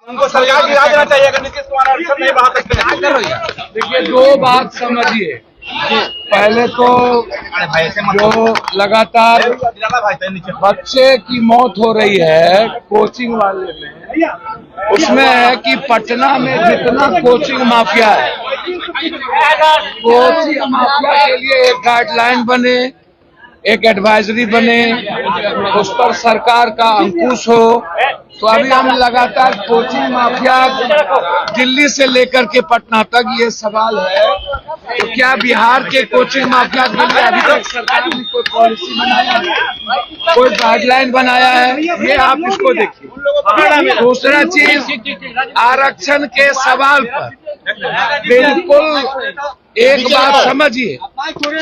उनको सरकार गिरा देना चाहिए अगर नीतीश कुमार अड़चन नहीं बढ़ा सकते। देखिए, दो बात समझिए। पहले तो जो लगातार बच्चे की मौत हो रही है कोचिंग वाले में, उसमें है कि पटना में जितना कोचिंग माफिया है, कोचिंग माफिया के लिए एक गाइडलाइन बने, एक एडवाइजरी बने, उस पर सरकार का अंकुश हो। तो अभी हम लगातार कोचिंग माफिया दिल्ली से लेकर के पटना तक ये सवाल है, तो क्या बिहार के कोचिंग माफिया के लिए अभी तक सरकार ने कोई पॉलिसी बनाया है, कोई गाइडलाइन बनाया है? ये आप इसको देखिए। दूसरा चीज, आरक्षण के सवाल पर बिल्कुल एक बात समझिए,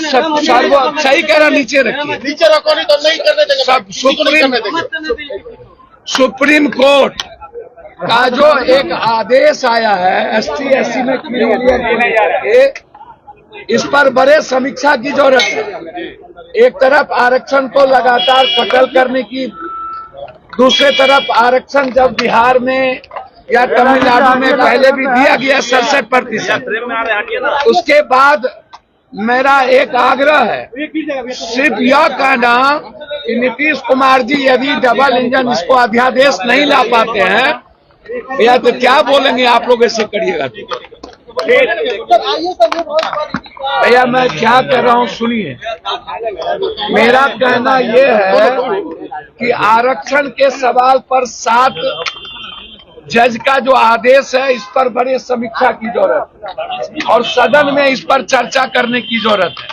सब सही कह रहा, नीचे रखिए, नीचे रखो नहीं तो नहीं करने देंगे। सुप्रीम कोर्ट का जो एक आदेश आया है ST/SC में क्लियर के, इस पर बड़े समीक्षा की जरूरत है। एक तरफ आरक्षण को लगातार कटल करने की, दूसरे तरफ आरक्षण जब बिहार में या तमिलनाडु में पहले भी दिया गया 67%, उसके बाद मेरा एक आग्रह है, सिर्फ यह कहना कि नीतीश कुमार जी यदि डबल इंजन इसको अध्यादेश नहीं ला पाते हैं, भैया तो क्या बोलेंगे आप लोग, ऐसे करिएगा तो भैया मैं क्या कह रहा हूँ सुनिए। मेरा कहना यह है कि आरक्षण के सवाल पर 7 जज का जो आदेश है, इस पर बड़े समीक्षा की जरूरत है और सदन में इस पर चर्चा करने की जरूरत है।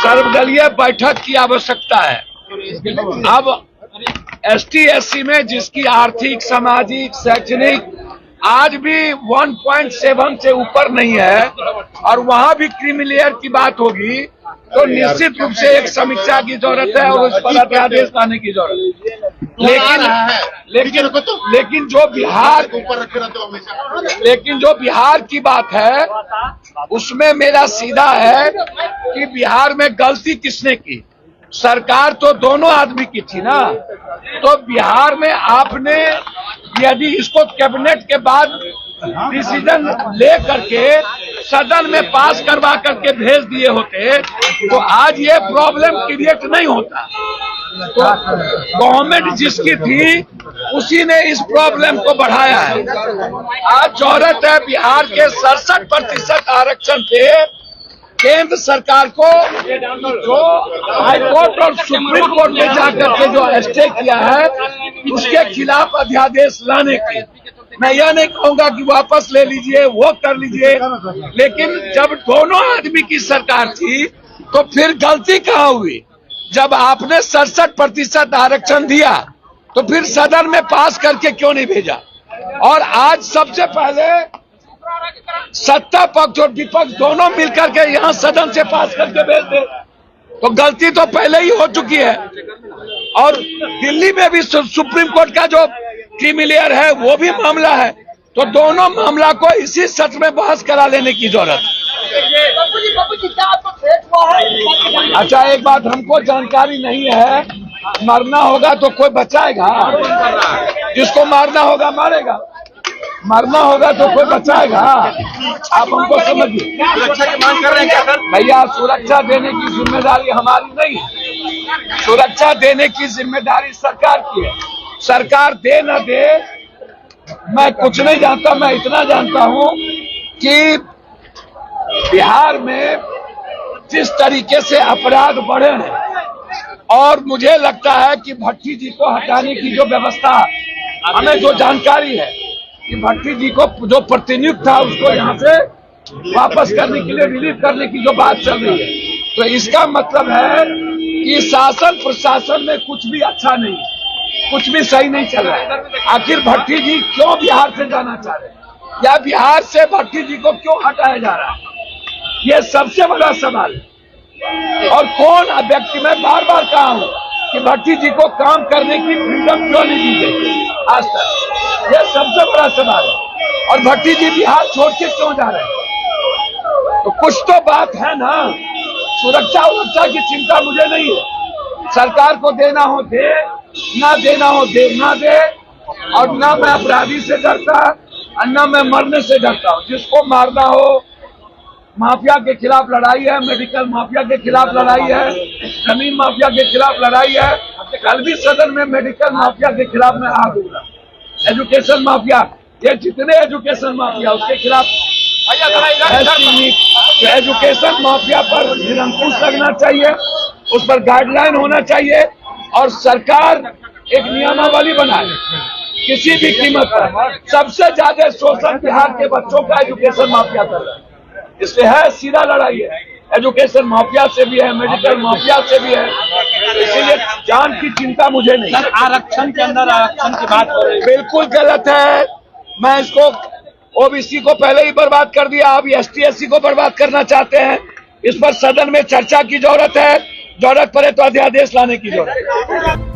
सर्वदलीय बैठक की आवश्यकता है। अब ST/SC में जिसकी आर्थिक, सामाजिक, शैक्षणिक आज भी 1.7 से ऊपर नहीं है और वहां भी क्रीमी लेयर की बात होगी, तो निश्चित रूप से एक समीक्षा की जरूरत है और उस पर अध्यादेश लाने की जरूरत है। लेकिन जो बिहार की बात है, उसमें मेरा सीधा है कि बिहार में गलती किसने की? सरकार तो दोनों आदमी की थी ना। तो बिहार में आपने यदि इसको कैबिनेट के बाद डिसीजन ले करके सदन में पास करवा करके भेज दिए होते, तो आज ये प्रॉब्लम क्रिएट नहीं होता। तो गवर्नमेंट जिसकी थी उसी ने इस प्रॉब्लम को बढ़ाया है। आज जरूरत है बिहार के 67% आरक्षण पे केंद्र सरकार को, जो हाईकोर्ट और सुप्रीम कोर्ट में जाकर के जो स्टे किया है, उसके खिलाफ अध्यादेश लाने की। मैं यह नहीं कहूंगा कि वापस ले लीजिए, वो कर लीजिए, लेकिन जब दोनों आदमी की सरकार थी तो फिर गलती कहाँ हुई? जब आपने 67% आरक्षण दिया तो फिर सदन में पास करके क्यों नहीं भेजा? और आज सबसे पहले सत्ता पक्ष और विपक्ष दोनों मिलकर के यहाँ सदन से पास करके भेज दे, तो गलती तो पहले ही हो चुकी है। और दिल्ली में भी सुप्रीम कोर्ट का जो क्रीमी लेयर है वो भी मामला है, तो दोनों मामला को इसी सत्र में बहस करा लेने की जरूरत है। अच्छा, एक बात हमको जानकारी नहीं है, मरना होगा तो कोई बचाएगा? जिसको मारना होगा मारेगा, मरना होगा तो कोई बचाएगा? आप हमको समझिए। सुरक्षा की मांग कर रहे हैं क्या सर? भैया, सुरक्षा देने की जिम्मेदारी हमारी नहीं है, सुरक्षा देने की जिम्मेदारी सरकार की है। सरकार दे न दे मैं कुछ नहीं जानता, मैं इतना जानता हूं कि बिहार में जिस तरीके से अपराध बढ़े हैं, और मुझे लगता है कि भट्टी जी को हटाने की जो व्यवस्था, हमें जो जानकारी है कि भट्टी जी को जो प्रतिनियुक्त था उसको यहाँ से वापस करने के लिए, रिलीव करने की जो बात चल रही है, तो इसका मतलब है कि शासन प्रशासन में कुछ भी अच्छा नहीं, कुछ भी सही नहीं चल रहा है। आखिर भट्टी जी क्यों बिहार से जाना चाह रहे हैं, या बिहार से भट्टी जी को क्यों हटाया जा रहा है, ये सबसे बड़ा सवाल है। और कौन व्यक्ति, मैं बार बार कहा हूं कि भट्टी जी को काम करने की फ्रीडम क्यों नहीं दी गई आज तक, यह सबसे बड़ा सवाल है। और भट्टी जी बिहार छोड़ के क्यों जा रहे हैं? तो कुछ तो बात है ना। सुरक्षा की चिंता मुझे नहीं है, सरकार को देना हो दे, ना देना हो दे ना दे, और ना मैं अपराधी से डरता और ना मैं मरने से डरता हूँ। जिसको मारना हो, माफिया के खिलाफ लड़ाई है, मेडिकल माफिया के खिलाफ लड़ाई है, जमीन माफिया के खिलाफ लड़ाई है। कल भी सदन में मेडिकल माफिया के खिलाफ मैं आ दूंगा, एजुकेशन माफिया, ये जितने एजुकेशन माफिया उसके खिलाफ एजुकेशन माफिया पर निरंकुश लगना चाहिए, उस पर गाइडलाइन होना चाहिए और सरकार एक नियमावली बनाए किसी भी कीमत पर। सबसे ज्यादा शोषण बिहार के बच्चों का एजुकेशन माफिया कर रहा है, इसलिए है सीधा लड़ाई है, एजुकेशन माफिया से भी है, मेडिकल माफिया से भी है, इसीलिए जान की चिंता मुझे नहीं। सर, आरक्षण के अंदर आरक्षण की बात हो रही है, बिल्कुल गलत है। मैं इसको ओबीसी को पहले ही बर्बाद कर दिया, अब एसटी एससी को बर्बाद करना चाहते हैं। इस पर सदन में चर्चा की जरूरत है, जरूरत पड़े तो अध्यादेश लाने की जरूरत है।